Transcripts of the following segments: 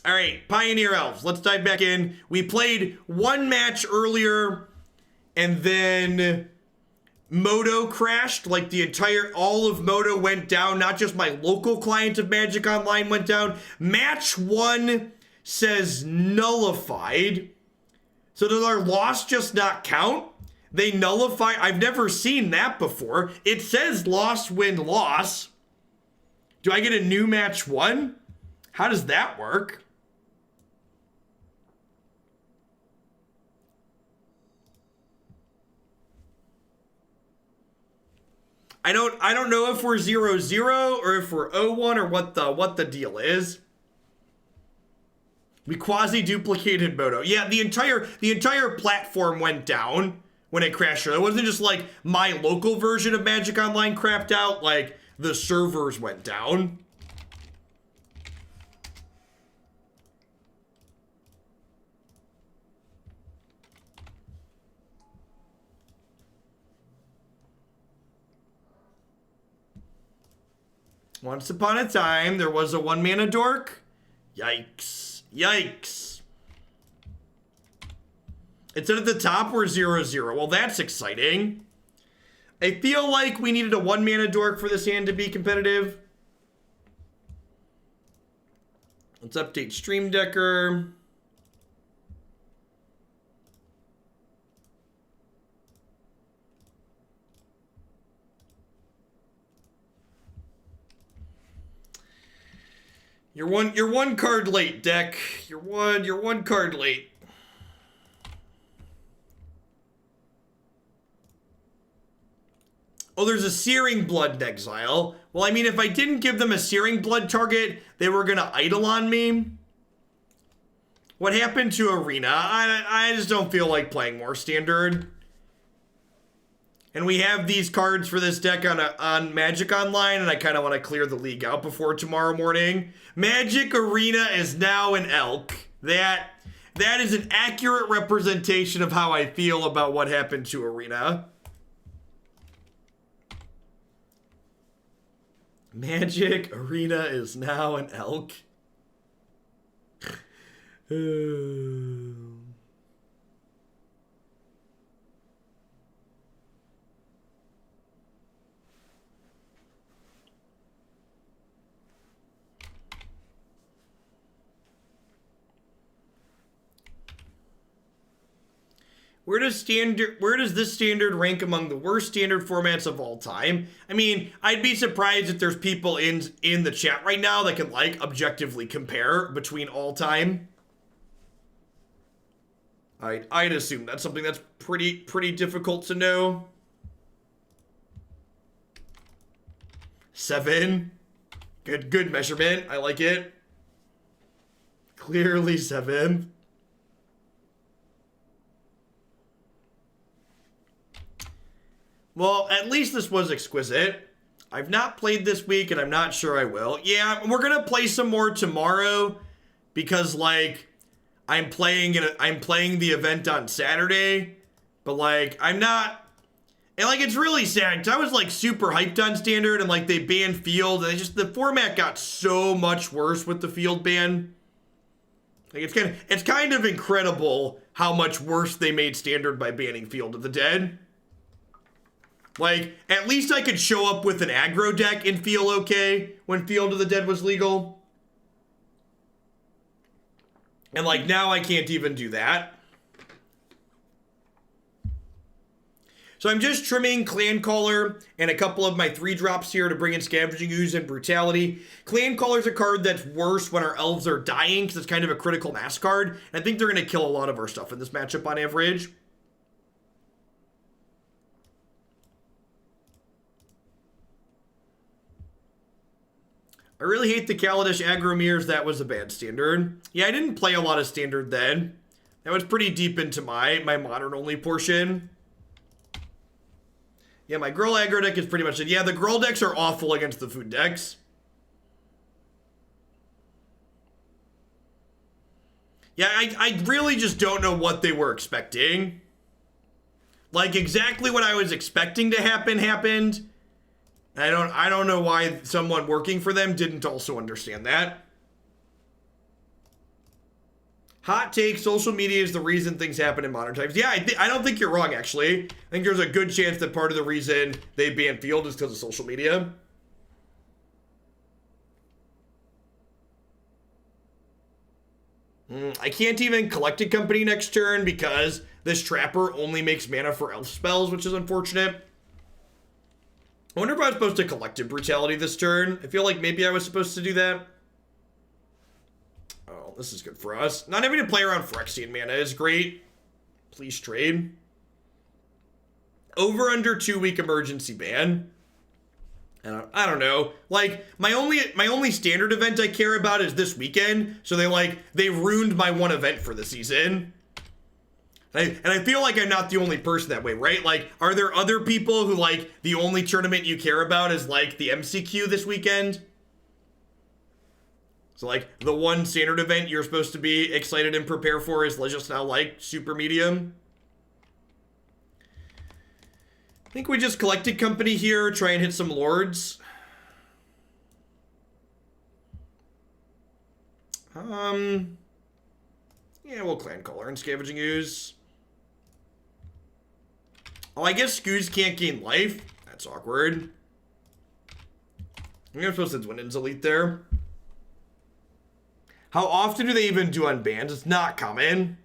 All right, Pioneer Elves. Let's dive back in. We played one match earlier, and then Moto crashed. Like all of Moto went down. Not just my local client of Magic Online went down. Match 1 says nullified. So does our loss just not count? They nullify. I've never seen that before. It says loss, win, loss. Do I get a new match 1? How does that work? I don't know if we're 0-0 or if we're 0-1 or what the deal is. We quasi-duplicated Moto. Yeah, the entire platform went down when it crashed. It wasn't just like my local version of Magic Online crapped out, like the servers went down. Once upon a time, there was a 1-mana dork. Yikes. Yikes. It said at the top we're 0-0. Well, that's exciting. I feel like we needed a 1-mana dork for this hand to be competitive. Let's update Stream Decker. You're one card late, deck. You're one card late. Oh, there's a Searing Blood in exile. Well, I mean, if I didn't give them a Searing Blood target, they were gonna idle on me. What happened to Arena? I just don't feel like playing more Standard. And we have these cards for this deck on Magic Online, and I kind of want to clear the league out before tomorrow morning. Magic Arena is now an elk. That is an accurate representation of how I feel about what happened to Arena. Magic Arena is now an elk. Where does this standard rank among the worst standard formats of all time? I mean, I'd be surprised if there's people in the chat right now that can like objectively compare between all time. I'd assume that's something that's pretty difficult to know. 7. Good measurement. I like it. Clearly 7. Well, at least this was exquisite. I've not played this week, and I'm not sure I will. Yeah, we're gonna play some more tomorrow because, like, I'm playing the event on Saturday, but like I'm not. And like it's really sad because I was like super hyped on Standard, and like they banned Field, and the format got so much worse with the Field ban. Like it's kind of incredible how much worse they made Standard by banning Field of the Dead. Like, at least I could show up with an aggro deck and feel okay when Field of the Dead was legal. And, like, now I can't even do that. So I'm just trimming Clancaller and a couple of my 3-drops here to bring in Scavenging Ooze and Brutality. Clancaller's a card that's worse when our elves are dying because it's kind of a critical mass card. And I think they're going to kill a lot of our stuff in this matchup on average. I really hate the Kaladesh aggro mirrors. That was a bad Standard. Yeah, I didn't play a lot of Standard then. That was pretty deep into my modern-only portion. Yeah, my Gruul aggro deck is pretty much it. Yeah, the Gruul decks are awful against the food decks. Yeah, I really just don't know what they were expecting. Like, exactly what I was expecting to happen happened. I don't know why someone working for them didn't also understand that. Hot take, social media is the reason things happen in modern times. Yeah, I don't think you're wrong, actually. I think there's a good chance that part of the reason they banned Field is because of social media. I can't even Collected Company next turn because this Trapper only makes mana for elf spells, which is unfortunate. I wonder if I was supposed to Collective Brutality this turn. I feel like maybe I was supposed to do that. Oh, this is good for us. Not having to play around Phyrexian mana is great. Please trade. Over under 2-week emergency ban. I don't know. Like, my only standard event I care about is this weekend. So they ruined my one event for the season. And I feel like I'm not the only person that way, right? Like, are there other people who, like, the only tournament you care about is, like, the MCQ this weekend? So, like, the one standard event you're supposed to be excited and prepare for is just now, like, super medium. I think we just Collected Company here, try and hit some lords. Yeah, we'll Clancaller and Scavenging Ooze. Oh, I guess Skoos can't gain life. That's awkward. I'm supposed to Dwynen's Elite there. How often do they even do unbans? It's not common.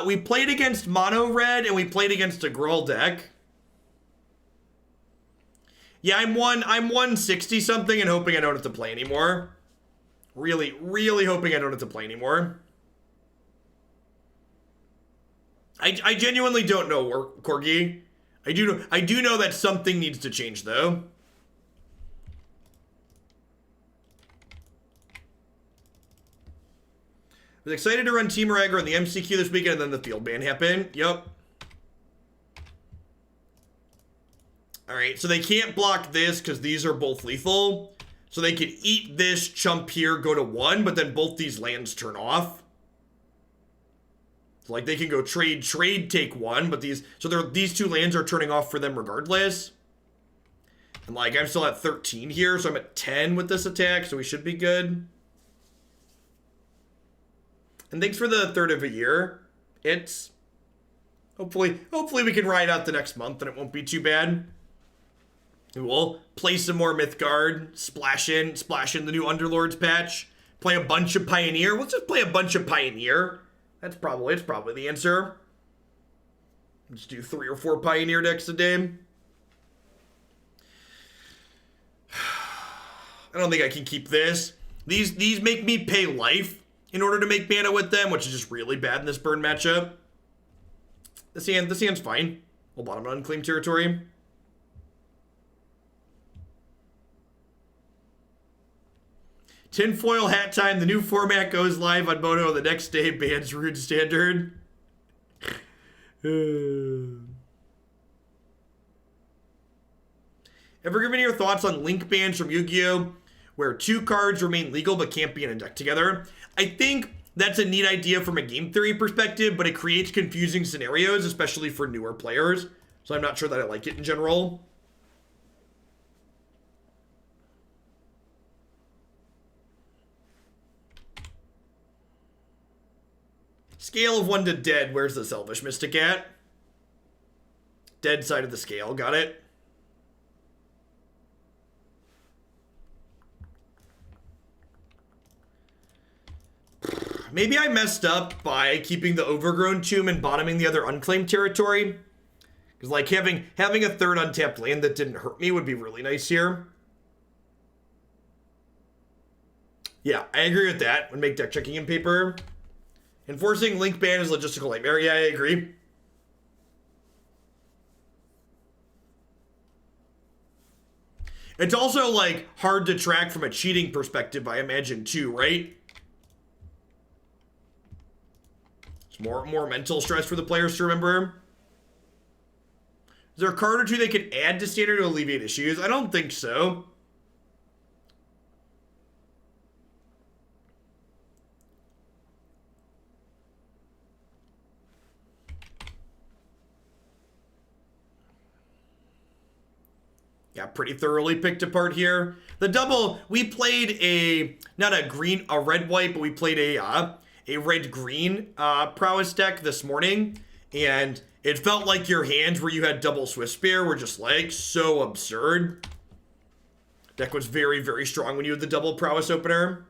We played against Mono Red and we played against a Gruul deck. Yeah, I'm 160 something and hoping I don't have to play anymore. Really, really hoping I don't have to play anymore. I genuinely don't know, Corgi. I do know that something needs to change though. I was excited to run Team Ragger on the MCQ this weekend, and then the field ban happened. Yep. Alright, so they can't block this because these are both lethal. So they could eat this, chump here, go to 1, but then both these lands turn off. So, like, they can go trade, take 1, but these two lands are turning off for them regardless. And, like, I'm still at 13 here, so I'm at 10 with this attack, so we should be good. And thanks for the third of a year. It's hopefully we can ride out the next month and it won't be too bad. We'll play some more Mythgard, splash in the new Underlords patch, play a bunch of Pioneer. Let's just play a bunch of Pioneer. It's probably the answer. Just do 3 or 4 Pioneer decks a day. I don't think I can keep this. These make me pay life in order to make mana with them, which is just really bad in this burn matchup. This hand's fine. We'll bottom an Unclaimed Territory. Tinfoil hat time. The new format goes live on Mono the next day. Bans Rune Standard. Ever given your thoughts on link bans from Yu-Gi-Oh! Where 2 cards remain legal but can't be in a deck together? I think that's a neat idea from a game theory perspective, but it creates confusing scenarios, especially for newer players. So I'm not sure that I like it in general. Scale of 1 to dead. Where's this Elvish Mystic at? Dead side of the scale. Got it. Maybe I messed up by keeping the Overgrown Tomb and bottoming the other Unclaimed Territory. Because, like, having a third untapped land that didn't hurt me would be really nice here. Yeah, I agree with that. Would make deck checking in paper. Enforcing link ban is a logistical nightmare. Yeah, I agree. It's also, like, hard to track from a cheating perspective, I imagine, too, right? It's more mental stress for the players to remember. Is there a card or two they could add to standard to alleviate issues? I don't think so. Yeah, pretty thoroughly picked apart here. The double, we played a, not a green, a red-white, but we played a red-green prowess deck this morning, and it felt like your hands where you had double Swift Spear were just like so absurd. Deck was very, very strong when you had the double prowess opener.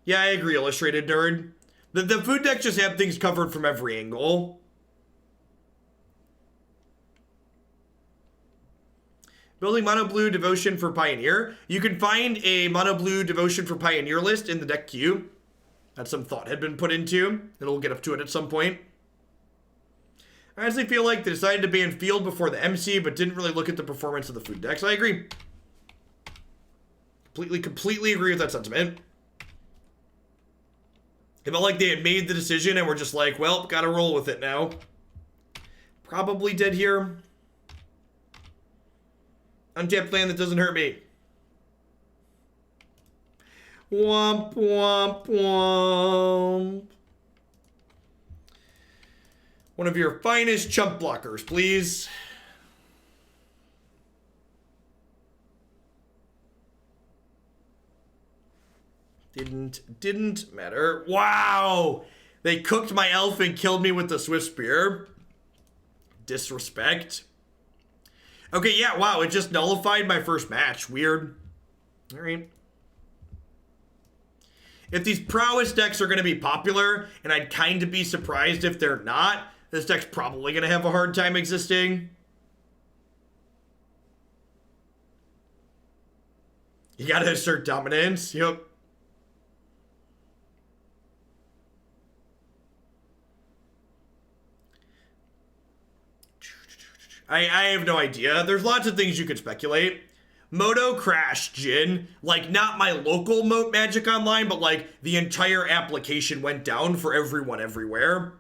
Yeah, I agree, Illustrated Nerd. The food decks just have things covered from every angle. Building Mono Blue Devotion for Pioneer. You can find a Mono Blue Devotion for Pioneer list in the deck queue. That some thought had been put into. It'll get up to it at some point. I honestly feel like they decided to ban Field before the MC, but didn't really look at the performance of the food decks. I agree. Completely agree with that sentiment. It felt like they had made the decision and were just like, well, gotta roll with it now. Probably dead here. Untapped land that doesn't hurt me. Womp, womp, womp. One of your finest chump blockers, please. Didn't matter. Wow! They cooked my elf and killed me with the Swift Spear. Disrespect. Okay, yeah, wow, it just nullified my first match. Weird. Alright. If these prowess decks are going to be popular, and I'd kind of be surprised if they're not, this deck's probably going to have a hard time existing. You gotta assert dominance. Yep. I have no idea. There's lots of things you could speculate. Moto crashed Jin. Like, not my local Moat Magic Online, but like the entire application went down for everyone everywhere.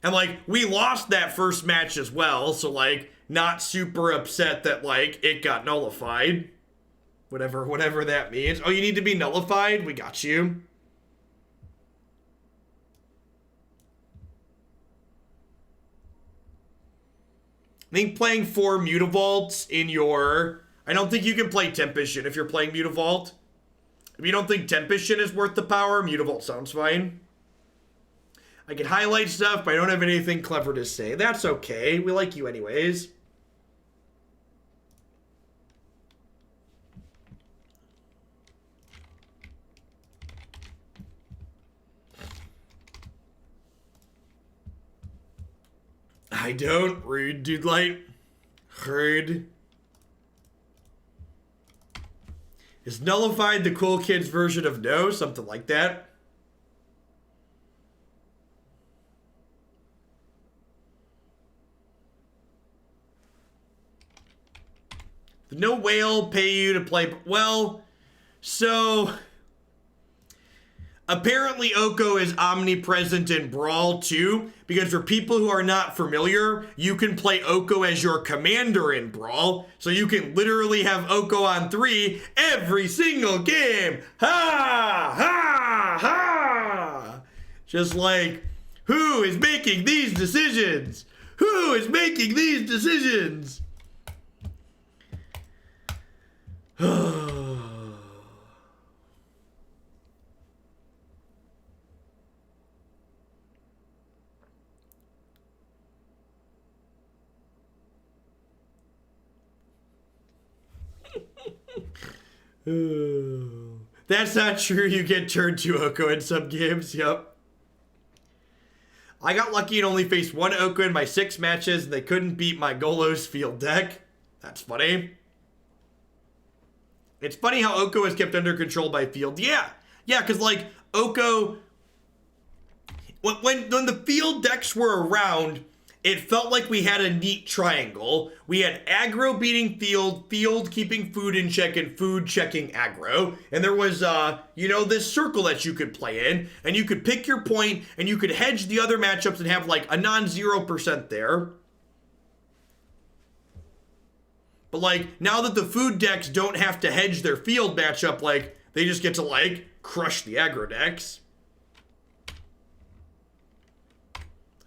And like, we lost that first match as well, so like, not super upset that like, it got nullified. Whatever that means. Oh, you need to be nullified? We got you. I think playing 4 Mutavaults in your... I don't think you can play Tempest Shin if you're playing Mutavault. If you don't think Tempest Shin is worth the power, Mutavault sounds fine. I can highlight stuff, but I don't have anything clever to say. That's okay. We like you anyways. I don't. Rude, dude light. Heard. Is nullified the cool kids version of no? Something like that. The no whale pay you to play... Well, so... Apparently Oko is omnipresent in Brawl too, because for people who are not familiar, you can play Oko as your commander in Brawl, so you can literally have Oko on 3 every single game. Ha! Ha! Ha! Just like, who is making these decisions? Who is making these decisions? That's not true. You get turned to Oko in some games. Yep. I got lucky and only faced 1 Oko in my 6 matches, and they couldn't beat my Golos field deck. That's funny. It's funny how Oko is kept under control by field. Yeah, because like Oko, when the field decks were around, it felt like we had a neat triangle. We had aggro beating field, field keeping food in check, and food checking aggro. And there was, this circle that you could play in, and you could pick your point, and you could hedge the other matchups and have like a non-0% there. But like, now that the food decks don't have to hedge their field matchup, like, they just get to like, crush the aggro decks.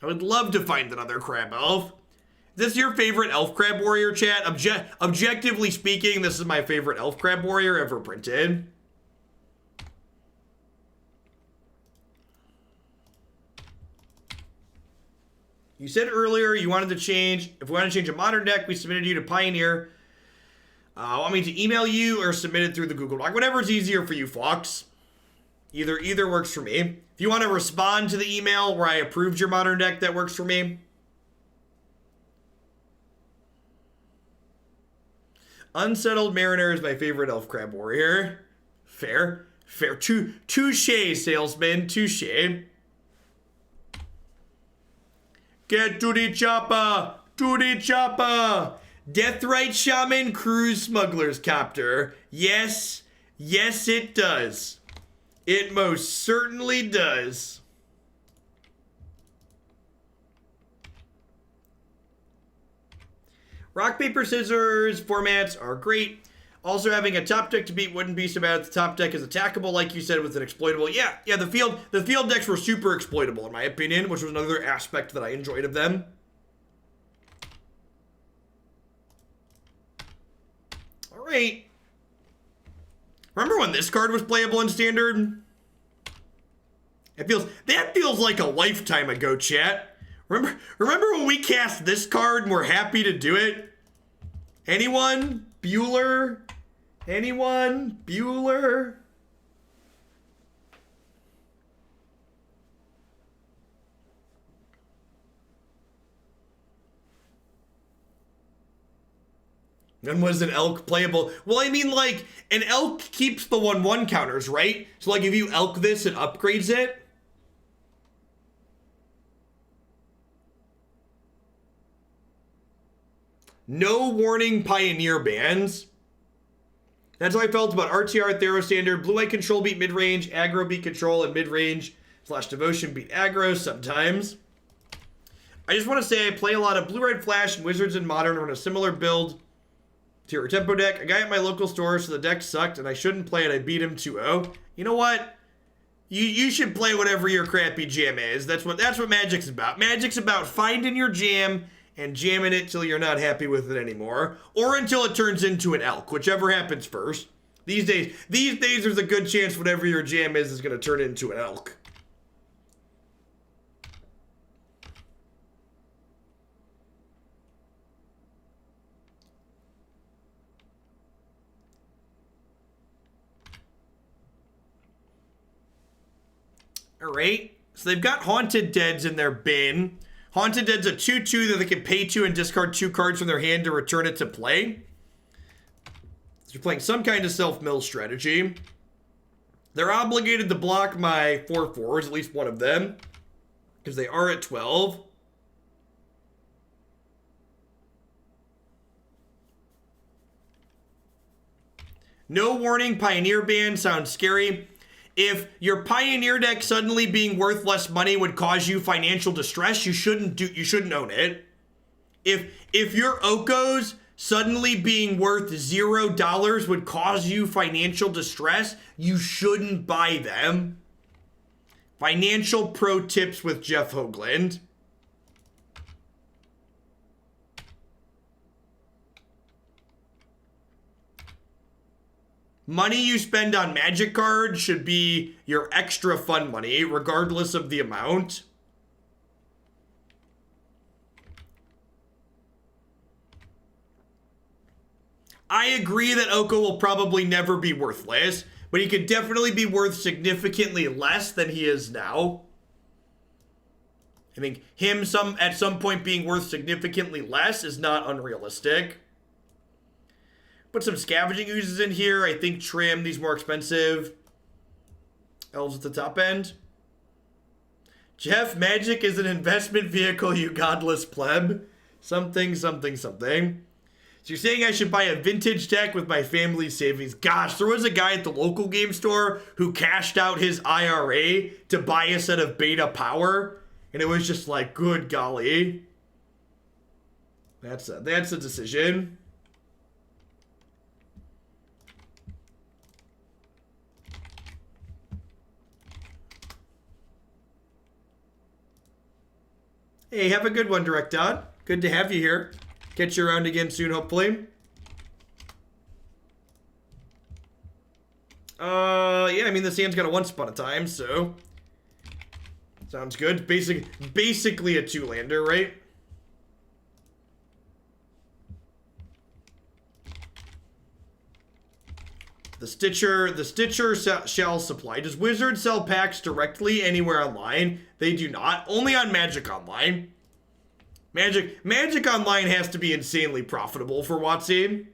I would love to find another crab elf. Is this your favorite elf crab warrior, chat? Objectively speaking, this is my favorite elf crab warrior ever printed. You said earlier you wanted to change. If we want to change a modern deck, we submitted you to Pioneer. Want me to email you or submit it through the Google Doc? Whatever's easier for you, Fox. Either works for me. If you want to respond to the email where I approved your modern deck, that works for me. Unsettled Mariner is my favorite elf crab warrior. Fair. Touche, salesman. Touche. Get to the chopper. To the chopper. Deathrite Shaman Cruise Smuggler's Copter. Yes. Yes, it does. It most certainly does. Rock, paper, scissors formats are great. Also, having a top deck to beat wouldn't be so bad if the top deck is attackable, like you said, with an exploitable. Yeah, the field decks were super exploitable, in my opinion, which was another aspect that I enjoyed of them. All right. Remember when this card was playable in Standard? That feels like a lifetime ago, chat. Remember when we cast this card and we're happy to do it? Anyone? Bueller? Anyone? Bueller? When was an elk playable? Well, I mean, like, an elk keeps the 1/1 counters, right? So, like, if you elk this, it upgrades it. No warning Pioneer bans. That's how I felt about RTR, Thero Standard. Blue-white control beat mid-range, aggro beat control, and mid-range / devotion beat aggro sometimes. I just want to say I play a lot of Blue-red Flash and Wizards in Modern on a similar build to your tempo deck. A guy at my local store, so the deck sucked, and I shouldn't play it. I beat him 2-0. You know what? You should play whatever your crappy jam is. That's what Magic's about. Magic's about finding your jam and jamming it till you're not happy with it anymore, or until it turns into an elk, whichever happens first. These days, there's a good chance whatever your jam is going to turn into an elk. All right, so they've got Haunted Deads in their bin. Haunted Dead's a 2/2 that they can pay to and discard 2 cards from their hand to return it to play. So you're playing some kind of self-mill strategy. They're obligated to block my 4/4s, at least one of them, because they are at 12. No warning, Pioneer ban sounds scary. If your Pioneer deck suddenly being worth less money would cause you financial distress, you shouldn't own it. If your Okos suddenly being worth $0 would cause you financial distress, you shouldn't buy them. Financial pro tips with Jeff Hoagland. Money you spend on Magic cards should be your extra fun money, regardless of the amount. I agree that Oko will probably never be worthless, but he could definitely be worth significantly less than he is now. I think him at some point being worth significantly less is not unrealistic. Put some Scavenging Oozes in here. I think trim these more expensive. Elves at the top end. Jeff, Magic is an investment vehicle, you godless pleb. Something. So you're saying I should buy a vintage deck with my family's savings. Gosh, there was a guy at the local game store who cashed out his IRA to buy a set of Beta Power. And it was just like, good golly. That's a decision. Hey, have a good one, Direct Dot. Good to have you here. Get you around again soon, hopefully. Yeah, I mean, the sand's got a once upon a time, so... Sounds good. Basically a two-lander, right? The Stitcher shall supply. Does Wizard sell packs directly anywhere online? They do not. Only on Magic Online. Magic Online has to be insanely profitable for WotC.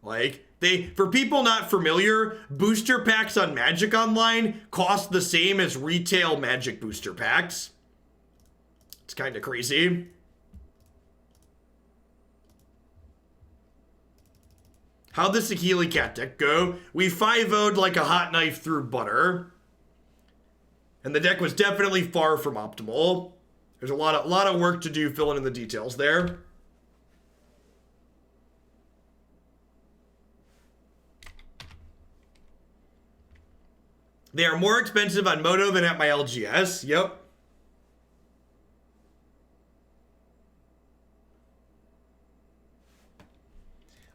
Like, for people not familiar, booster packs on Magic Online cost the same as retail Magic booster packs. It's kind of crazy. How'd the Saheeli Cat deck go? We 5-0'd like a hot knife through butter. And the deck was definitely far from optimal. There's a lot of work to do filling in the details there. They are more expensive on Moto than at my LGS. Yep.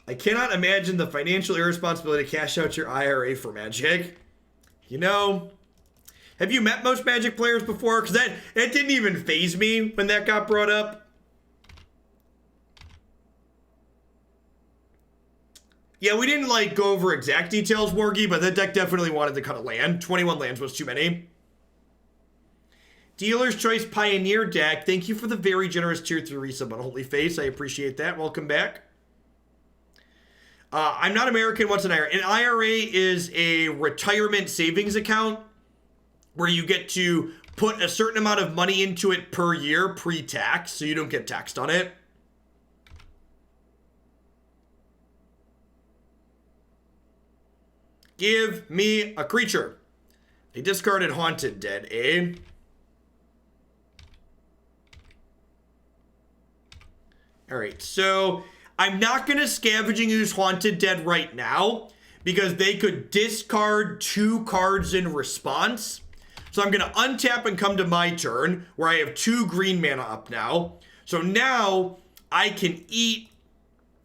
I cannot imagine the financial irresponsibility to cash out your IRA for Magic. You know, have you met most Magic players before? Because that didn't even faze me when that got brought up. Yeah, we didn't like go over exact details, Morgie, but that deck definitely wanted to cut a land. 21 lands was too many. Dealer's Choice Pioneer deck. Thank you for the very generous tier 3 resub on Holy Face. I appreciate that. Welcome back. I'm not American. What's an IRA? An IRA is a retirement savings account where you get to put a certain amount of money into it per year pre-tax, so you don't get taxed on it. Give me a creature. They discarded Haunted Dead, eh? Alright, so I'm not going to Scavenging Ooze Haunted Dead right now because they could discard 2 cards in response. So I'm going to untap and come to my turn where I have 2 green mana up now. So now I can eat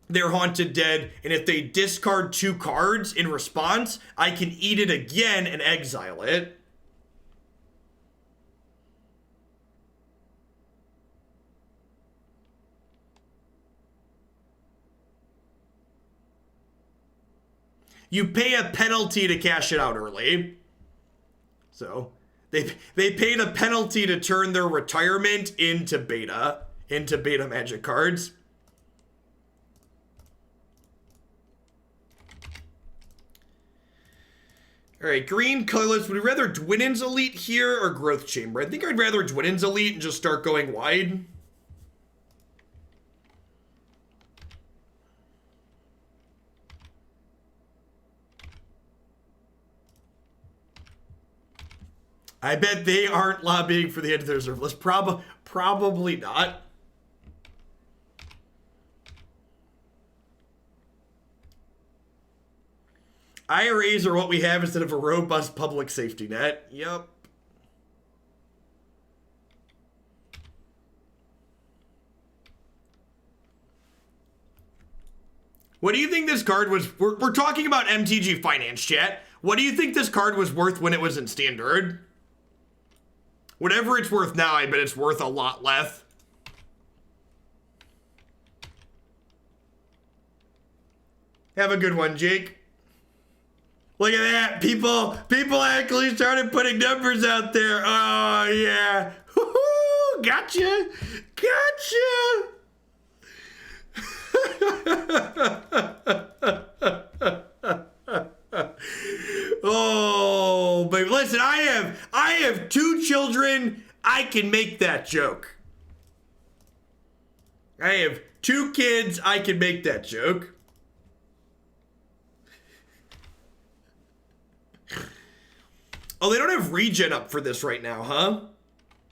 their Haunted Dead, and if they discard 2 cards in response, I can eat it again and exile it. You pay a penalty to cash it out early. So they paid a penalty to turn their retirement into beta Magic cards. All right, green colorless. Would we rather Dwynen's Elite here or Growth Chamber? I think I'd rather Dwynen's Elite and just start going wide. I bet they aren't lobbying for the end of their reserve list. Probably not. IRAs are what we have instead of a robust public safety net. Yep. What do you think this card was? We're talking about MTG Finance, chat. What do you think this card was worth when it was in Standard? Whatever it's worth now, I bet it's worth a lot less. Have a good one, Jake. Look at that. People actually started putting numbers out there. Oh, yeah. Woo-hoo! Gotcha. Oh, baby. Listen, I have 2 children. I can make that joke. I have 2 kids. I can make that joke. Oh, they don't have regen up for this right now, huh?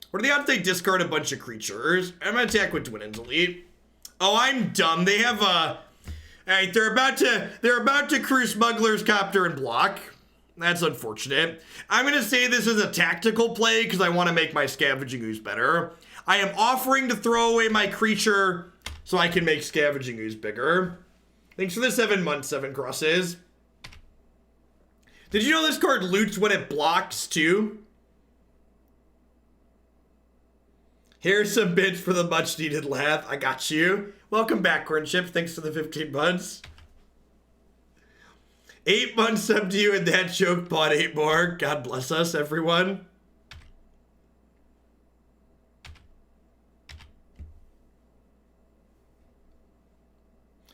What are the odds they discard a bunch of creatures? I'm gonna attack with Dwynen's Elite. Oh, I'm dumb. They have a... Alright, they're about to crew Smuggler's Copter and block. That's unfortunate. I'm going to say this is a tactical play because I want to make my Scavenging Ooze better. I am offering to throw away my creature so I can make Scavenging Ooze bigger. Thanks for the 7 months, 7 crosses. Did you know this card loots when it blocks too? Here's some bits for the much needed laugh. I got you. Welcome back, Cornship. Thanks for the 15 months. 8 months up to you and that joke bought 8 more. God bless us, everyone.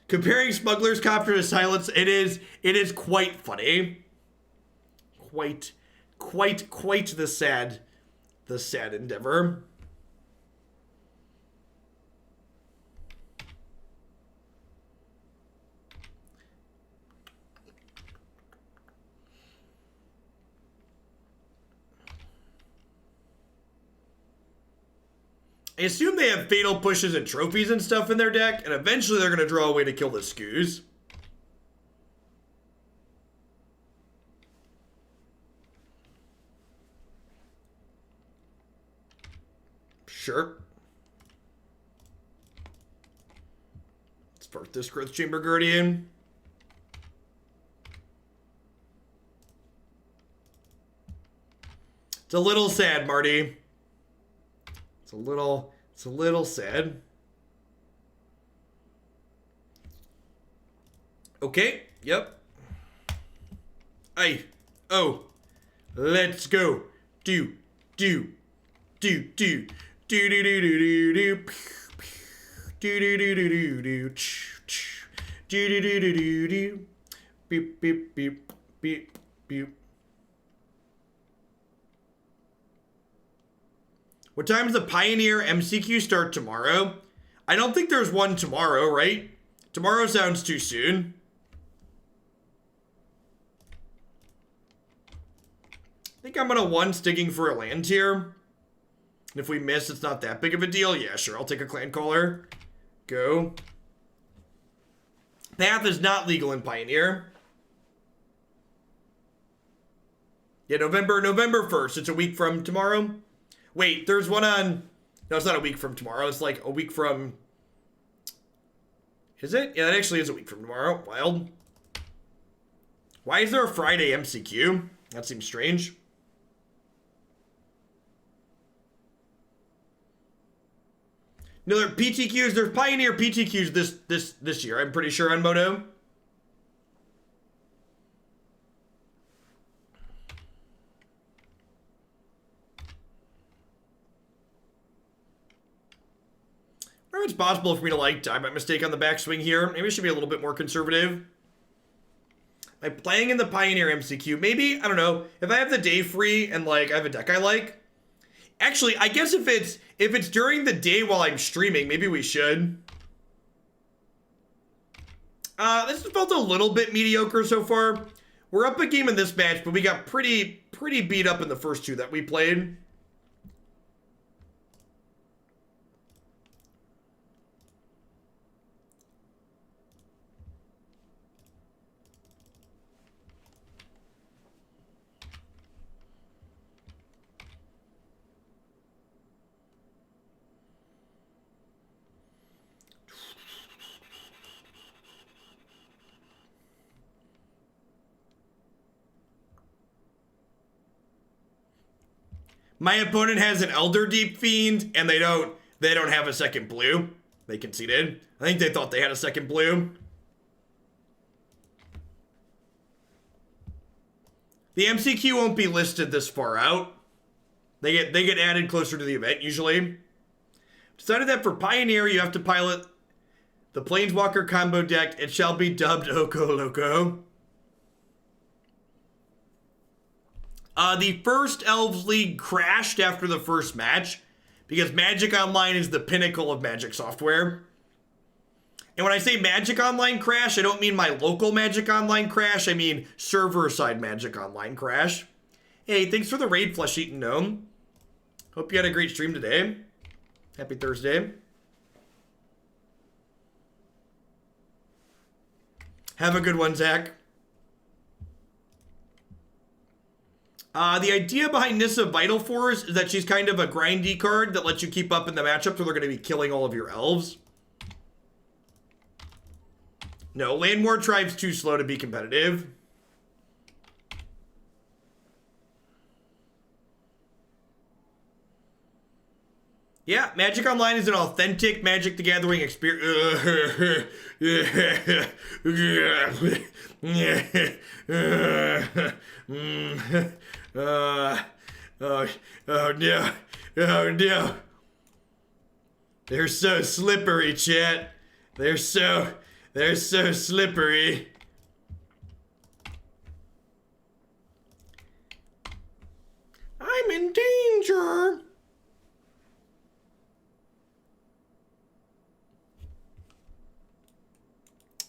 Comparing Smuggler's Copter to Silence, it is quite funny. Quite the sad endeavor. I assume they have Fatal Pushes and Trophies and stuff in their deck, and eventually they're going to draw a way to kill the Scooze. Sure. Let's start this Growth Chamber Guardian. It's a little sad, Marty. It's a little sad. Okay, yep. Let's go. Do. Beep, beep, beep, beep, beep. What time does the Pioneer MCQ start tomorrow? I don't think there's one tomorrow, right? Tomorrow sounds too soon. I think I'm gonna one sticking for a land here. And if we miss, it's not that big of a deal. Yeah, sure, I'll take a Clancaller. Go. Path is not legal in Pioneer. Yeah, November 1st. It's a week from tomorrow. Wait, there's one on... No, it's not a week from tomorrow. It's like a week from... Is it? Yeah, it actually is a week from tomorrow. Wild. Why is there a Friday MCQ? That seems strange. No, there are PTQs. There's Pioneer PTQs this year. I'm pretty sure on Moto. It's possible for me to like time my mistake on the backswing here. Maybe I should be a little bit more conservative. I'm playing in the Pioneer MCQ. Maybe, I don't know, if I have the day free and like I have a deck I like. Actually, I guess if it's during the day while I'm streaming, maybe we should. This has felt a little bit mediocre so far. We're up a game in this match, but we got pretty beat up in the first 2 that we played. My opponent has an Elder Deep Fiend, and they don't have a second blue. They conceded. I think they thought they had a second blue. The MCQ won't be listed this far out. They get added closer to the event usually. Decided that for Pioneer you have to pilot the Planeswalker combo deck. It shall be dubbed Oko Loco. The first Elves League crashed after the first match because Magic Online is the pinnacle of Magic software. And when I say Magic Online crash, I don't mean my local Magic Online crash. I mean server-side Magic Online crash. Hey, thanks for the raid, Flesh-Eaten Gnome. Hope you had a great stream today. Happy Thursday. Have a good one, Zach. The idea behind Nissa Vital Force is that she's kind of a grindy card that lets you keep up in the matchup, so they're going to be killing all of your elves. No, Llanowar Tribe's too slow to be competitive. Yeah, Magic Online is an authentic Magic the Gathering experience. Oh no. Oh no. They're so slippery, chat. They're so slippery. I'm in danger.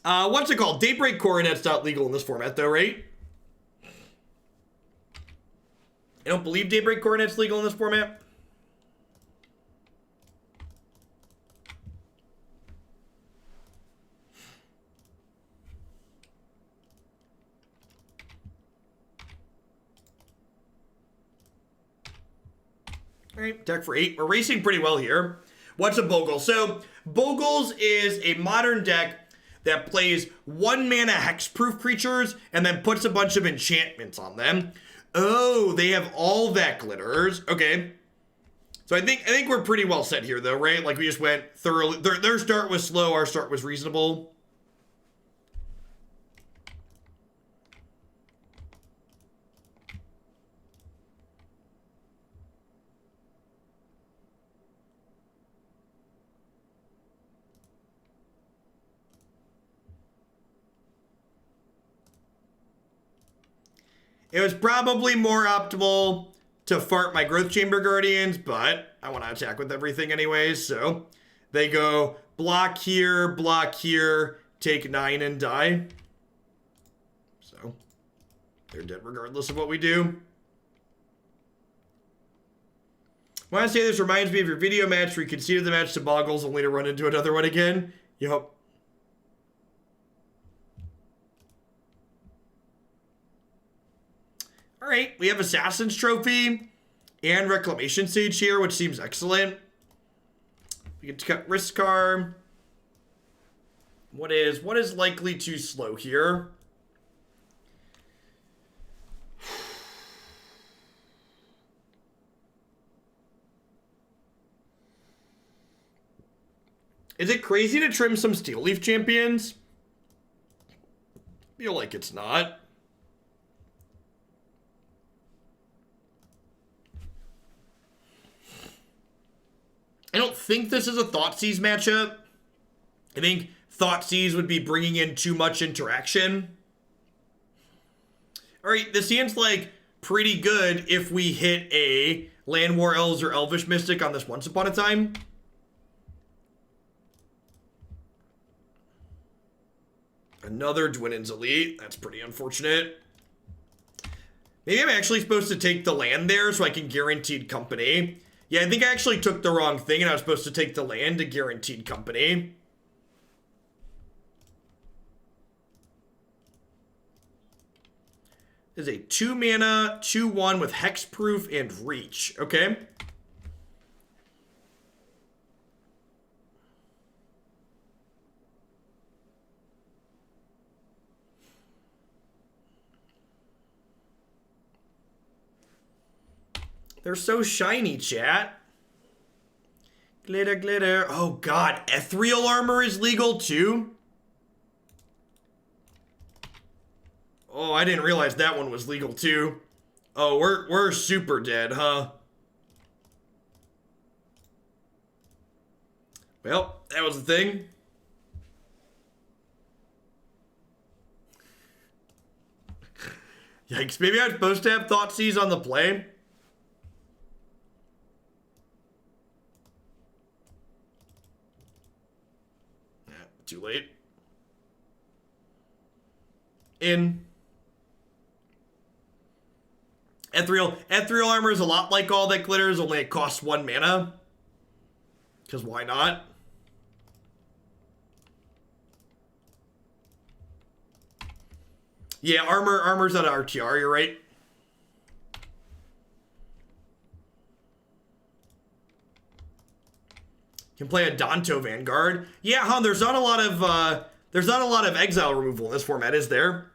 What's it called? Daybreak Coronet's not legal in this format, though, right? I don't believe Daybreak Coronet's legal in this format. All right, deck for 8. We're racing pretty well here. What's a Bogle? So, Bogles is a modern deck that plays 1 mana hexproof creatures and then puts a bunch of enchantments on them. Oh, they have all that glitters. Okay. So I think we're pretty well set here though, right? Like we just went thoroughly. Their start was slow, our start was reasonable. It was probably more optimal to fart my Growth Chamber Guardians, but I want to attack with everything anyways, so they go block here, take 9 and die. So they're dead regardless of what we do. When I say this reminds me of your video match where you conceded the match to Boggles only to run into another one again. Yup. All right, we have Assassin's Trophy and Reclamation Sage here, which seems excellent. We get to cut Rishkar. What is likely too slow here? Is it crazy to trim some Steel Leaf Champions? I feel like it's not. I don't think this is a Thoughtseize matchup. I think Thoughtseize would be bringing in too much interaction. All right, this seems like pretty good if we hit a Llanowar Elves or Elvish Mystic on this Once Upon a Time. Another Dwynen's Elite. That's pretty unfortunate. Maybe I'm actually supposed to take the land there so I can guaranteed company. Yeah, I think I actually took the wrong thing and I was supposed to take the land to guaranteed company. There's a 2 mana, 2/1 with hexproof and reach. Okay. They're so shiny, chat. Glitter, glitter. Oh, God. Ethereal armor is legal, too? Oh, I didn't realize that one was legal, too. Oh, we're super dead, huh? Well, that was the thing. Yikes. Maybe I'm supposed to have Thoughtseize on the play. Too late. In. Ethereal armor is a lot like all that glitters, only it costs 1 mana. Because why not? Yeah, armor's out of RTR, you're right. Can play a Danto Vanguard. Yeah, huh? There's not a lot of exile removal in this format, is there?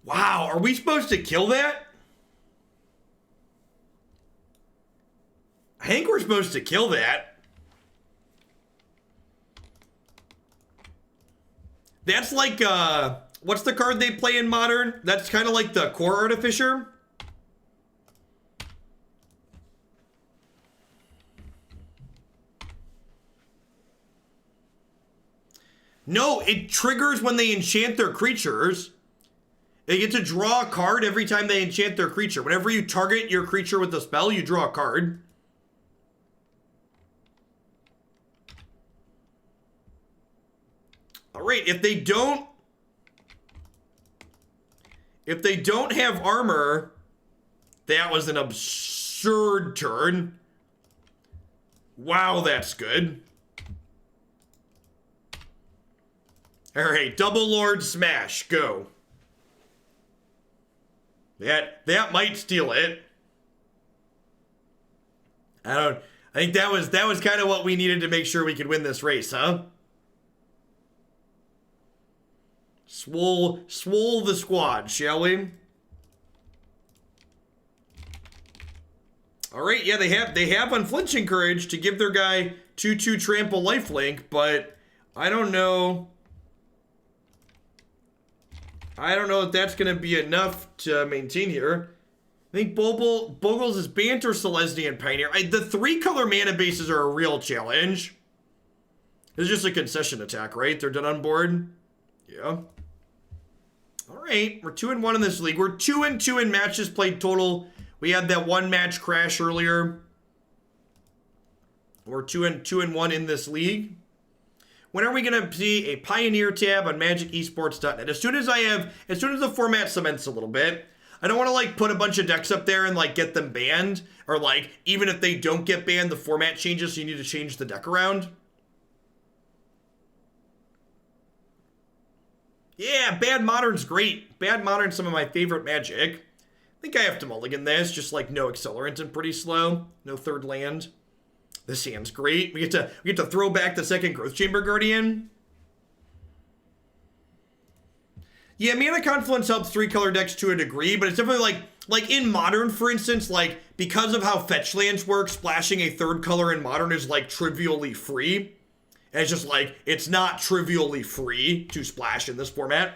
Wow, are we supposed to kill that? I think we're supposed to kill that. That's like, what's the card they play in Modern? That's kind of like the Core Artificer. No, it triggers when they enchant their creatures. They get to draw a card every time they enchant their creature. Whenever you target your creature with a spell, you draw a card. All right, if they don't have armor, that was an absurd turn. Wow, that's good. All right, Double Lord Smash, go. That might steal it. I think that was kind of what we needed to make sure we could win this race, huh? Swole the squad, shall we? All right, yeah, they have unflinching courage to give their guy 2/2 trample lifelink, but I don't know. I don't know if that's going to be enough to maintain here. I think Bogles is Banter, Celestia, Pioneer. The 3-color mana bases are a real challenge. It's just a concession attack, right? They're done on board. Yeah. All right, we're 2-1 in this league. We're 2-2 in matches played total. We had that one match crash earlier. We're 2-1 in this league. When are we gonna see a Pioneer tab on MagicEsports.net? As soon as the format cements a little bit. I don't want to like put a bunch of decks up there and like get them banned, or like even if they don't get banned, the format changes, so you need to change the deck around. Yeah, Bad Modern's great. Bad Modern's some of my favorite Magic. I think I have to mulligan this, just like no accelerant and pretty slow. No third land. This hand's great. We get to throw back the second Growth Chamber Guardian. Yeah, Mana Confluence helps 3-color decks to a degree, but it's definitely like in Modern, for instance, like because of how fetch lands work, splashing a 3rd color in Modern is like trivially free. And it's just like, it's not trivially free to splash in this format.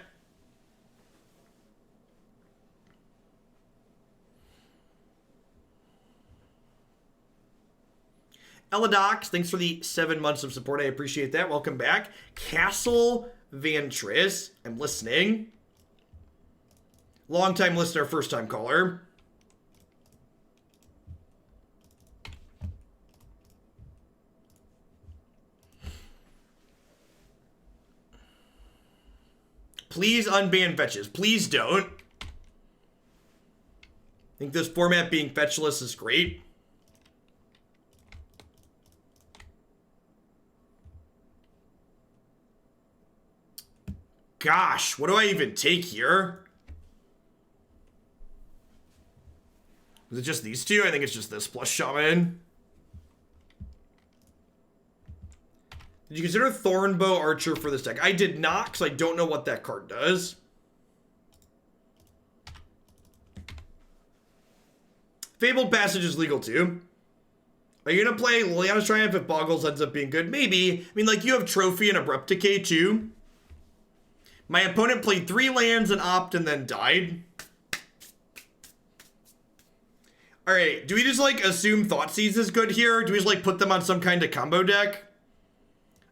Eladox, thanks for the 7 months of support. I appreciate that. Welcome back. Castle Vantris, I'm listening. Long-time listener, first-time caller. Please unban fetches. Please don't. I think this format being fetchless is great. Gosh, what do I even take here? Is it just these two? I think it's just this plus Shaman. Did you consider Thornbow Archer for this deck? I did not, because I don't know what that card does. Fabled Passage is legal too. Are you going to play Liliana's Triumph if Boggles ends up being good? Maybe. I mean, like, you have Trophy and Abrupt Decay too. My opponent played 3 lands and opt and then died. Alright, do we just, like, assume Thoughtseize is good here? Do we just, like, put them on some kind of combo deck?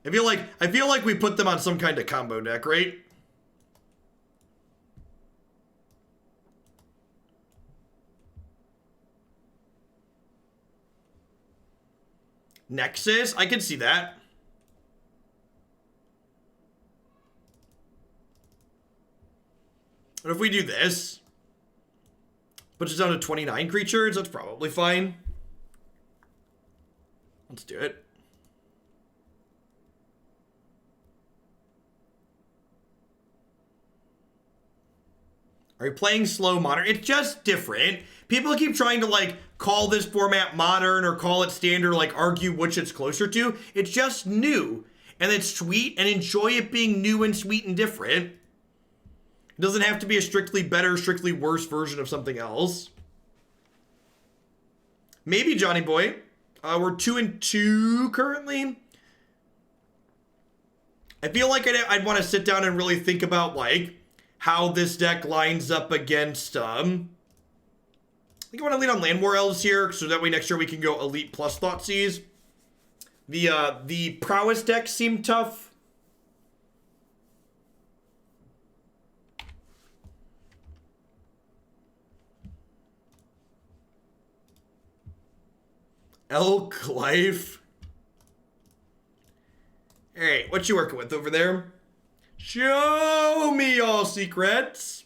I feel like we put them on some kind of combo deck, right? Nexus? I can see that. What if we do this? Puts us down to 29 creatures? That's probably fine. Let's do it. Are you playing slow modern? It's just different. People keep trying to like call this format modern or call it standard, like argue which it's closer to. It's just new. And it's sweet, and enjoy it being new and sweet and different. It doesn't have to be a strictly better, strictly worse version of something else. Maybe, Johnny Boy. We're 2-2 currently. I feel like I'd want to sit down and really think about like how this deck lines up against I think I want to lean on Llanowar Elves here, so that way next year we can go Elite plus Thoughtseize. The Prowess decks seem tough. Elk Life. Alright, what you working with over there? Show me all secrets.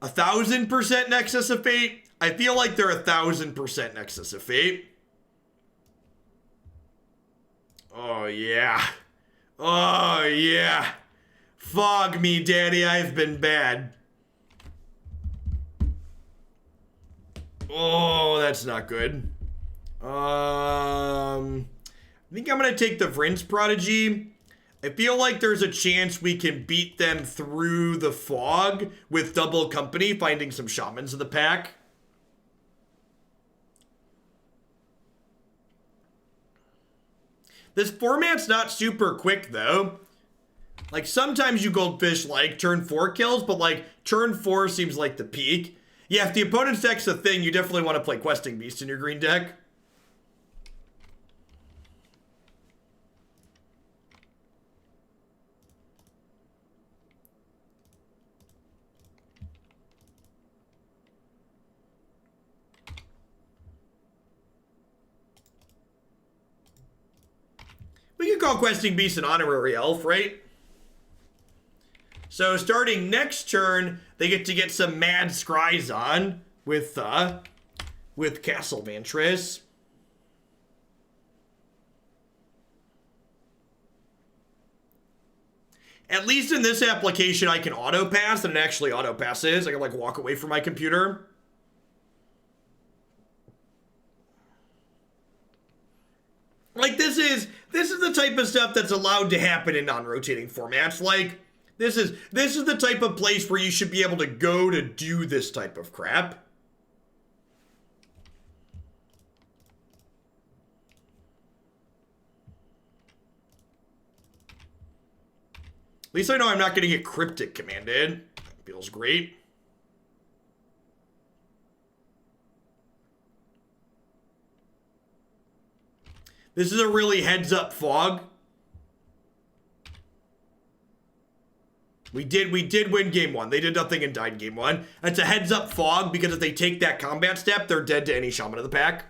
1,000% Nexus of Fate. I feel like they're 1,000% Nexus of Fate. Oh, yeah. Oh, yeah. Fog me, Daddy. I've been bad. Oh, that's not good. I think I'm going to take the Vryn's Prodigy. I feel like there's a chance we can beat them through the fog with double company, finding some Shamans in the pack. This format's not super quick, though. Like, sometimes you Goldfish, like, turn 4 kills, but, like, turn 4 seems like the peak. Yeah, if the opponent's deck's a thing, you definitely want to play Questing Beast in your green deck. We could call Questing Beast an honorary elf, right? So starting next turn, they get to get some Mad Scries on with Castle Vantress. At least in this application, I can auto pass, and it actually auto passes. I can like walk away from my computer. Like this is the type of stuff that's allowed to happen in non-rotating formats. Like this is the type of place where you should be able to go to do this type of crap. At least I know I'm not going to get Cryptic commanded. Feels great. This is a really heads-up fog. We did win game 1. They did nothing and died game 1. It's a heads-up fog because if they take that combat step, they're dead to any Shaman of the pack.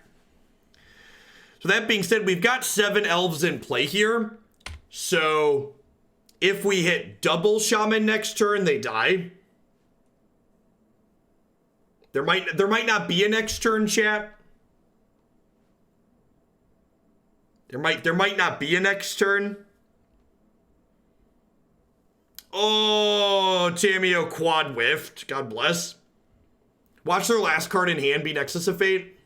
So that being said, we've got 7 elves in play here. So if we hit double Shaman next turn, they die. There might not be a next turn, chat. There might not be a next turn. Oh, Tamio quad whiffed. God bless. Watch their last card in hand be Nexus of Fate.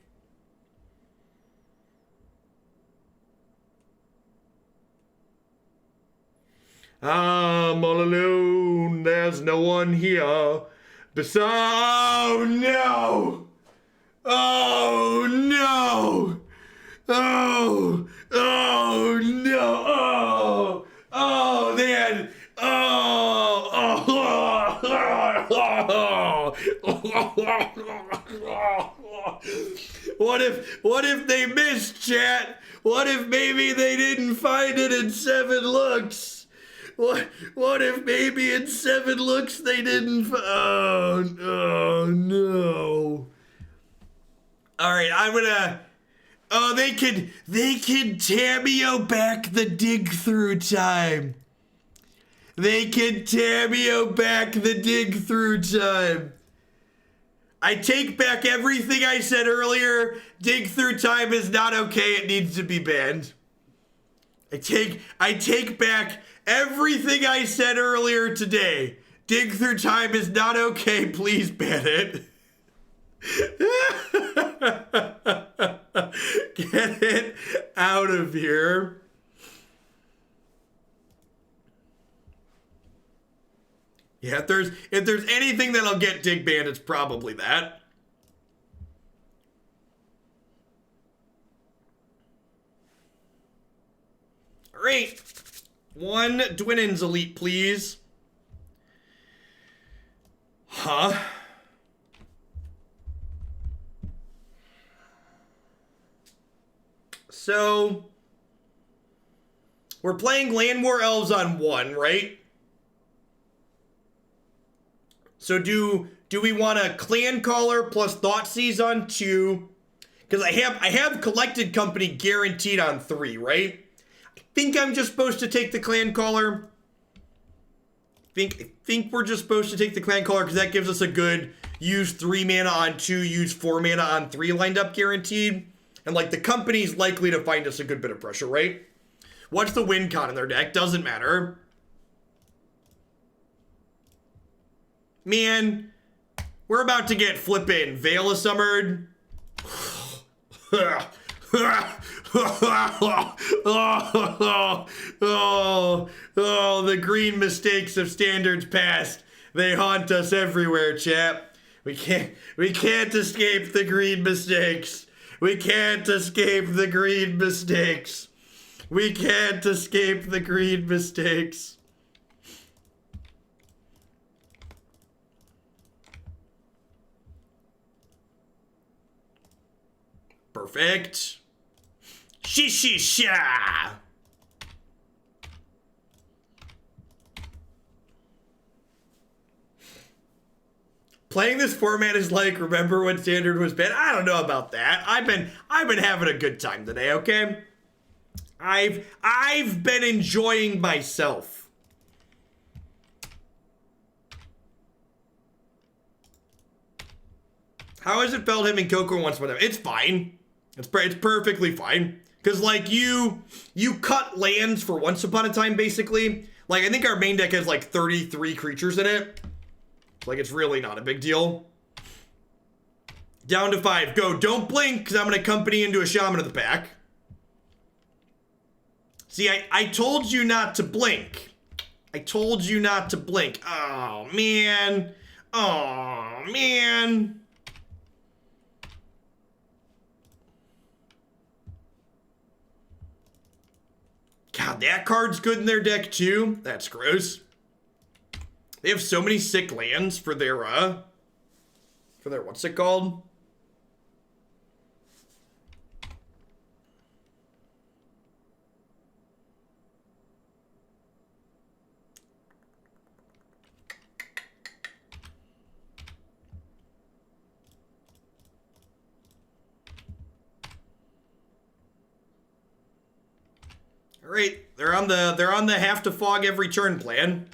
I'm all alone. There's no one here. Oh no! Oh no! Oh! Oh no! Oh! Oh man! Oh! Oh! What if they missed, chat? What if maybe they didn't find it in 7 looks? What if maybe in 7 looks they didn't oh no. Alright, I'm gonna oh they could Tamio back the dig through time. They can Tamio back the dig through time. I take back everything I said earlier. Dig Through Time is not okay. It needs to be banned. I take back everything I said earlier today. Dig Through Time is not okay. Please ban it. Get it out of here. Yeah, if there's anything that'll get dig banned, it's probably that. All right. One Dwynen's Elite, please. Huh? So, we're playing Llanowar Elves on 1, right? So do we want a Clancaller plus Thoughtseize on 2? Because I have Collected Company guaranteed on 3, right? I think I'm just supposed to take the Clancaller. I think we're just supposed to take the Clancaller because that gives us a good use 3 mana on 2, use 4 mana on 3 lined up guaranteed. And like the company's likely to find us a good bit of pressure, right? What's the win con in their deck? Doesn't matter. Man, we're about to get flippin' Veil of Summered. The green mistakes of Standards past. They haunt us everywhere, chap. We can't escape the green mistakes. We can't escape the green mistakes. We can't escape the green mistakes. Perfect. Shishisha. Playing this format is like, remember when Standard was banned? I don't know about that. I've been having a good time today, okay? I've been enjoying myself. How has it felt having Coco once upon a time? It's fine. It's perfectly fine. Because, like, you cut lands for once upon a time, basically. Like, I think our main deck has, like, 33 creatures in it. Like, it's really not a big deal. Down to 5. Go. Don't blink, because I'm going to company into a Shaman of the pack. See, I told you not to blink. I told you not to blink. Oh, man. Oh, man. God, that card's good in their deck, too. That's gross. They have so many sick lands for their, what's it called? All right, they're on the have to fog every turn plan.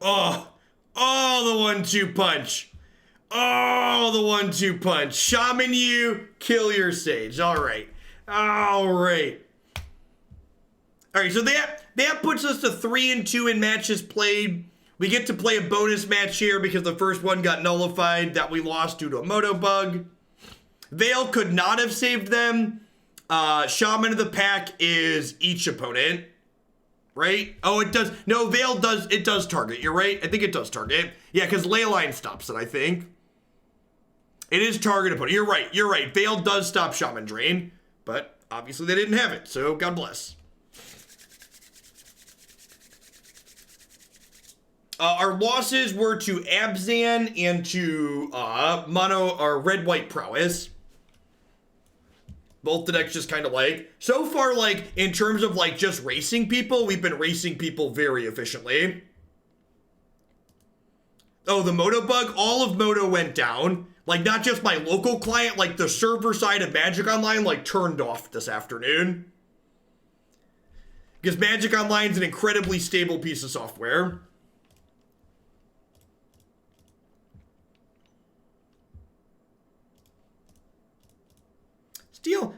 Oh, the 1-2 punch. Oh, the 1-2 punch. Shaman you, kill your Sage. All right. All right. All right, so that puts us to 3-2 in matches played. We get to play a bonus match here because the first one got nullified that we lost due to a moto bug. Veil could not have saved them. Shaman of the pack is each opponent. Right? Oh, it does. No, Veil does. It does target. You're right. I think it does target. Yeah, because Leyline stops it, I think. It is target opponent. You're right. You're right. Veil does stop Shaman Drain, but obviously they didn't have it, so God bless. Our losses were to Abzan and to mono or red-white prowess. Both the decks just kind of like, so far, like, in terms of, like, just racing people, we've been racing people very efficiently. Oh, the Moto bug? All of Moto went down. Like, not just my local client, like, the server side of Magic Online, like, turned off this afternoon. Because Magic Online is an incredibly stable piece of software.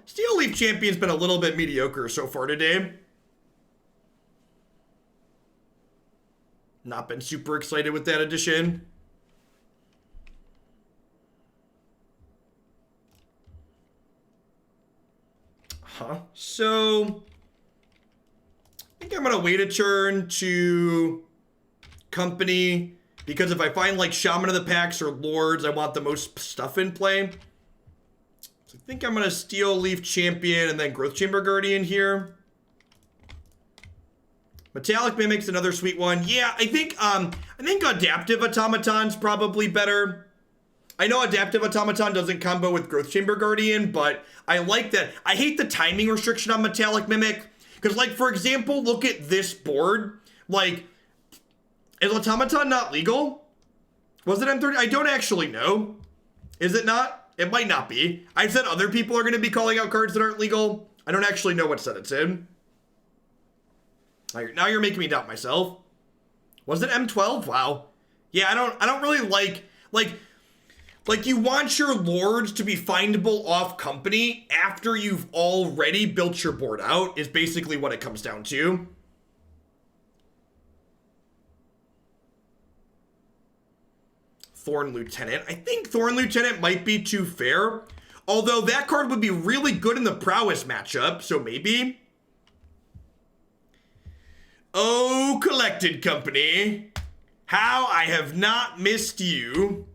Steel Leaf Champion's been a little bit mediocre so far today. Not been super excited with that addition. So I think I'm gonna wait a turn to Company, because if I find like Shaman of the Packs or Lords, I want the most stuff in play. So I think I'm gonna Steel Leaf Champion and then Growth Chamber Guardian here. Metallic Mimic's another sweet one. Yeah, I think Adaptive Automaton's probably better. I know Adaptive Automaton doesn't combo with Growth Chamber Guardian, but I like that. I hate the timing restriction on Metallic Mimic. Because, like, for example, look at this board. Like, is Automaton not legal? Was it M30? I don't actually know. Is it not? It might not be. I said other people are going to be calling out cards that aren't legal. I don't actually know what set it's in. Now you're making me doubt myself. Was it M12? Wow. Yeah, I don't really like you want your Lords to be findable off Company after you've already built your board out, is basically what it comes down to. Thorn Lieutenant. I think Thorn Lieutenant might be too fair. Although that card would be really good in the Prowess matchup, so maybe. Oh, Collected Company. How I have not missed you.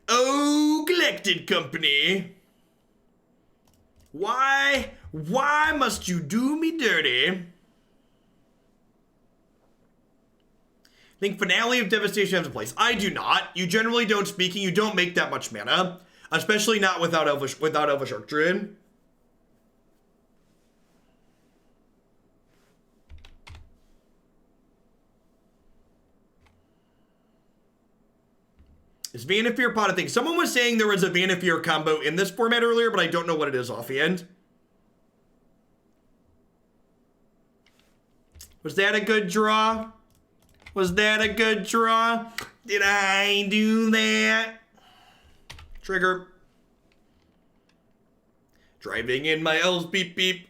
Oh, Collected Company. Why must you do me dirty? I think Finale of Devastation has a place. I do not. You generally don't, speaking, you don't make that much mana. Especially not without Elvish Archdruid. Is Vanifear pot a thing? Someone was saying there was a Vanifear combo in this format earlier, but I don't know what it is offhand. Was that a good draw? Was that a good draw? Did I do that? Trigger. Driving in my Elves, beep beep.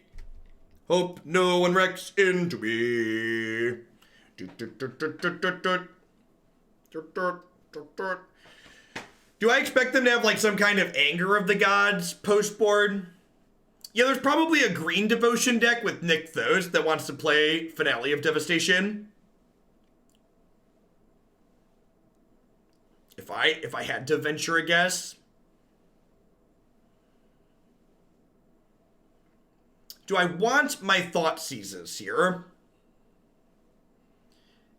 Hope no one wrecks into me. Do I expect them to have like some kind of Anger of the Gods post board? Yeah, there's probably a green Devotion deck with Nick Thos that wants to play Finale of Devastation. If I had to venture a guess. Do I want my Thoughtseizes here?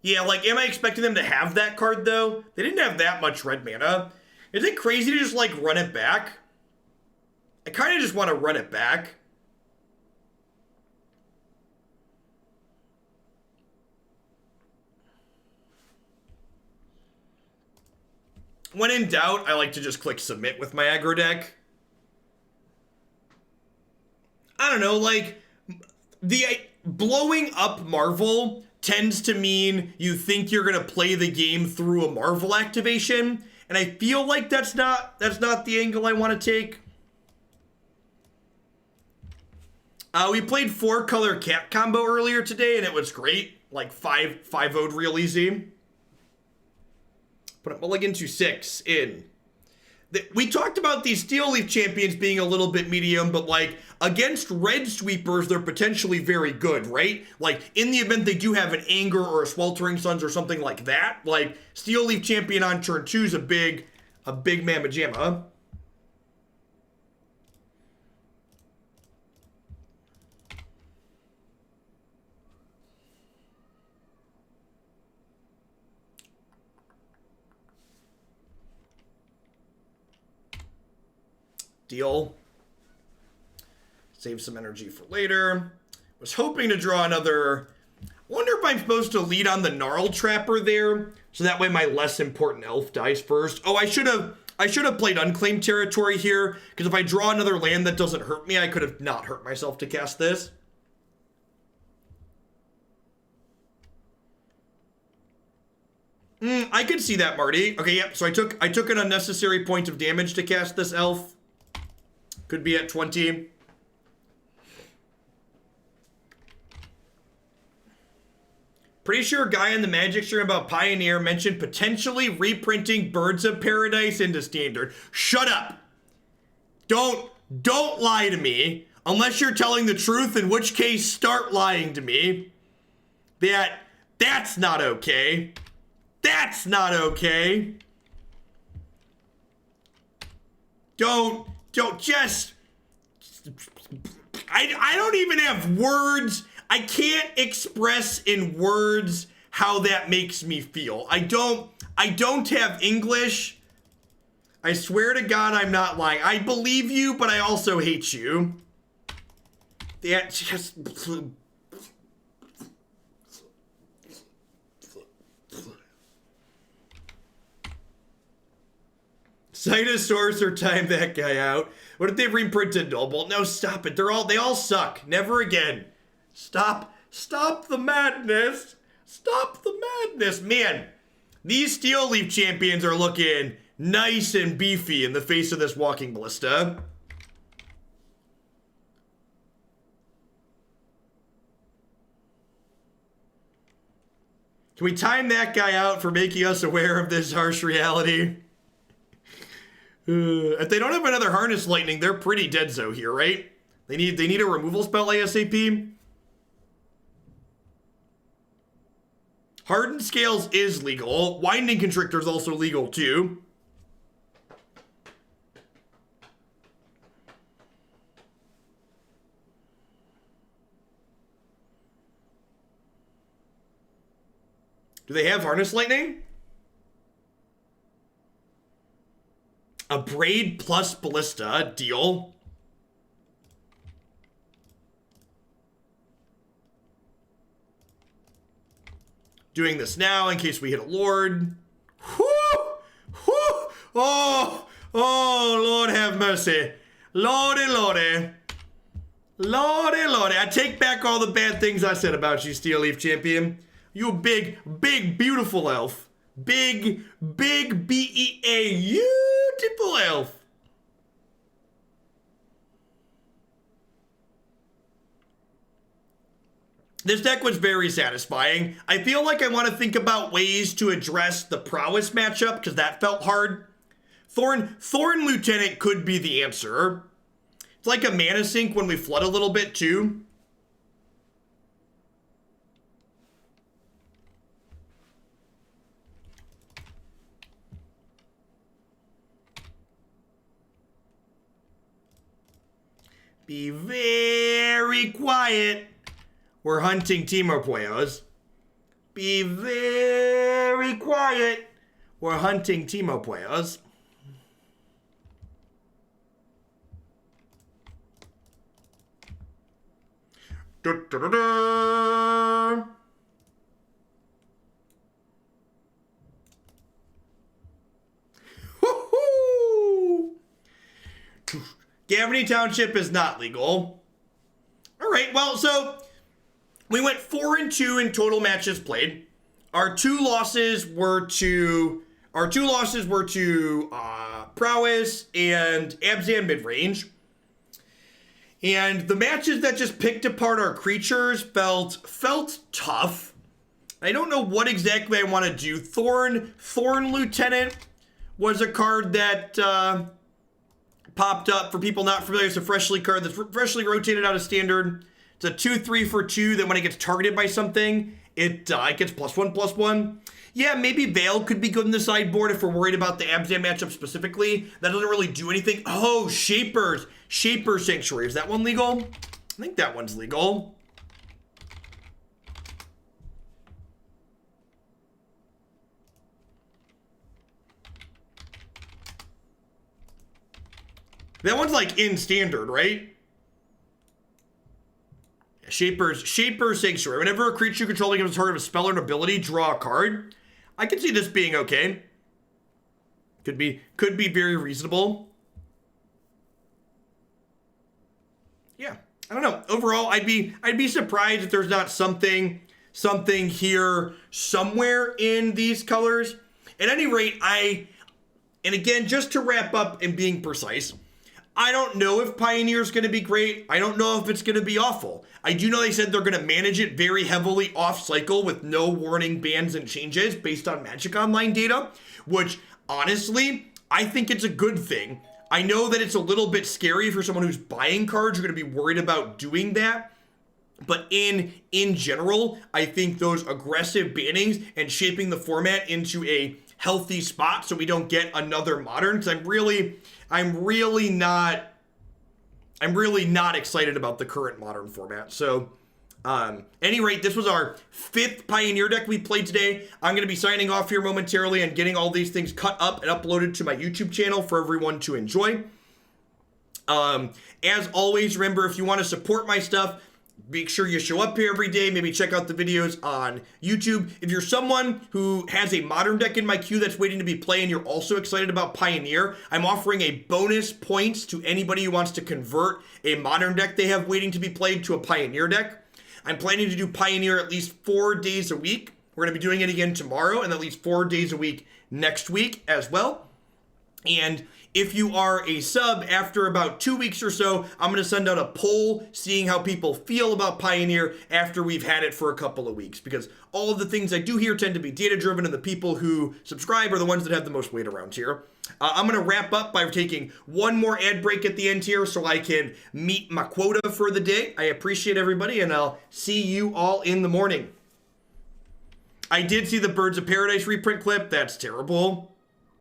Yeah, like, am I expecting them to have that card, though? They didn't have that much red mana. Is it crazy to just, like, run it back? I kind of just want to run it back. When in doubt, I like to just click Submit with my aggro deck. I don't know, like, blowing up Marvel tends to mean you think you're gonna play the game through a Marvel activation, and I feel like that's not the angle I want to take. We played 4-color cat combo earlier today, and it was great. Like 5-0'd real easy. Put a mulligan to 6 in. We talked about these Steel Leaf champions being a little bit medium, but like against red sweepers, they're potentially very good, right? Like in the event they do have an Anger or a Sweltering Suns or something like that, like Steel Leaf champion on turn 2 is a big mamma jamma. Deal. Save some energy for later. Was hoping to draw another... Wonder if I'm supposed to lead on the Gnarlroot Trapper there, so that way my less important elf dies first. Oh, I should have played Unclaimed Territory here, because if I draw another land that doesn't hurt me, I could have not hurt myself to cast this. I could see that, Marty. Okay, yep. So I took an unnecessary point of damage to cast this elf. Could be at 20. Pretty sure a guy in the Magic stream about Pioneer mentioned potentially reprinting Birds of Paradise into Standard. Shut up. Don't lie to me unless you're telling the truth, in which case start lying to me. That's not okay. That's not okay. Don't just... I don't even have words. I can't express in words how that makes me feel. I don't have English. I swear to God I'm not lying. I believe you, but I also hate you. That just... Cytosaurus or time that guy out. What if they reprinted Noble? No, stop it. They all suck. Never again. Stop the madness. Stop the madness. Man, these Steel Leaf champions are looking nice and beefy in the face of this Walking Ballista. Can we time that guy out for making us aware of this harsh reality? If they don't have another Harness Lightning, they're pretty dead-zo here, right? They need a removal spell ASAP. Hardened Scales is legal. Winding Constrictor is also legal too. Do they have Harness Lightning? A Braid plus Ballista, deal. Doing this now in case we hit a Lord. Whoo! Whoo! Oh! Oh, Lord have mercy. Lordy, lordy. Lordy, lordy. I take back all the bad things I said about you, Steel Leaf Champion. You big, beautiful elf. Big, B-E-A, beautiful elf. This deck was very satisfying. I feel like I want to think about ways to address the prowess matchup, because that felt hard. Thorn Lieutenant could be the answer. It's like a mana sink when we flood a little bit too. Be very quiet. We're hunting Timo Pueyos. Be very quiet. We're hunting Timo Pueyos. Gavany Township is not legal. All right, well, so we went 4-2 in total matches played. Our two losses were to Prowess and Abzan midrange. And the matches that just picked apart our creatures felt tough. I don't know what exactly I want to do. Thorn Lieutenant was a card that popped up for people not familiar. It's a freshly card that's freshly rotated out of Standard. It's a 2/3 for 2 that when it gets targeted by something, it gets +1/+1. Yeah, maybe Veil could be good in the sideboard if we're worried about the Abzan matchup specifically. That doesn't really do anything. Oh, Shaper Sanctuary. Is that one legal? I think that one's legal. That one's like in Standard, right? Shaper's Sanctuary. Whenever a creature you control becomes part of a spell or an ability, draw a card. I can see this being okay. Could be very reasonable. Yeah, I don't know. Overall, I'd be surprised if there's not something here somewhere in these colors. At any rate, and again, just to wrap up and being precise, I don't know if Pioneer is going to be great. I don't know if it's going to be awful. I do know they said they're going to manage it very heavily off cycle with no warning bans and changes based on Magic Online data, which honestly, I think it's a good thing. I know that it's a little bit scary for someone who's buying cards. You're going to be worried about doing that. But in general, I think those aggressive bannings and shaping the format into a healthy spot so we don't get another modern, because I'm really not excited about the current modern format. So any rate, this was our 5th Pioneer deck we played today. I'm going to be signing off here momentarily and getting all these things cut up and uploaded to my YouTube channel for everyone to enjoy. As always, remember, if you want to support my stuff, make sure you show up here every day. Maybe check out the videos on YouTube. If you're someone who has a modern deck in my queue that's waiting to be played and you're also excited about Pioneer, I'm offering a bonus points to anybody who wants to convert a modern deck they have waiting to be played to a Pioneer deck. I'm planning to do Pioneer at least 4 days a week. We're going to be doing it again tomorrow and at least 4 days a week next week as well. And if you are a sub, after about 2 weeks or so, I'm going to send out a poll seeing how people feel about Pioneer after we've had it for a couple of weeks, because all of the things I do here tend to be data driven, and the people who subscribe are the ones that have the most weight around here. I'm going to wrap up by taking one more ad break at the end here so I can meet my quota for the day. I appreciate everybody, and I'll see you all in the morning. I did see the Birds of Paradise reprint clip. That's terrible.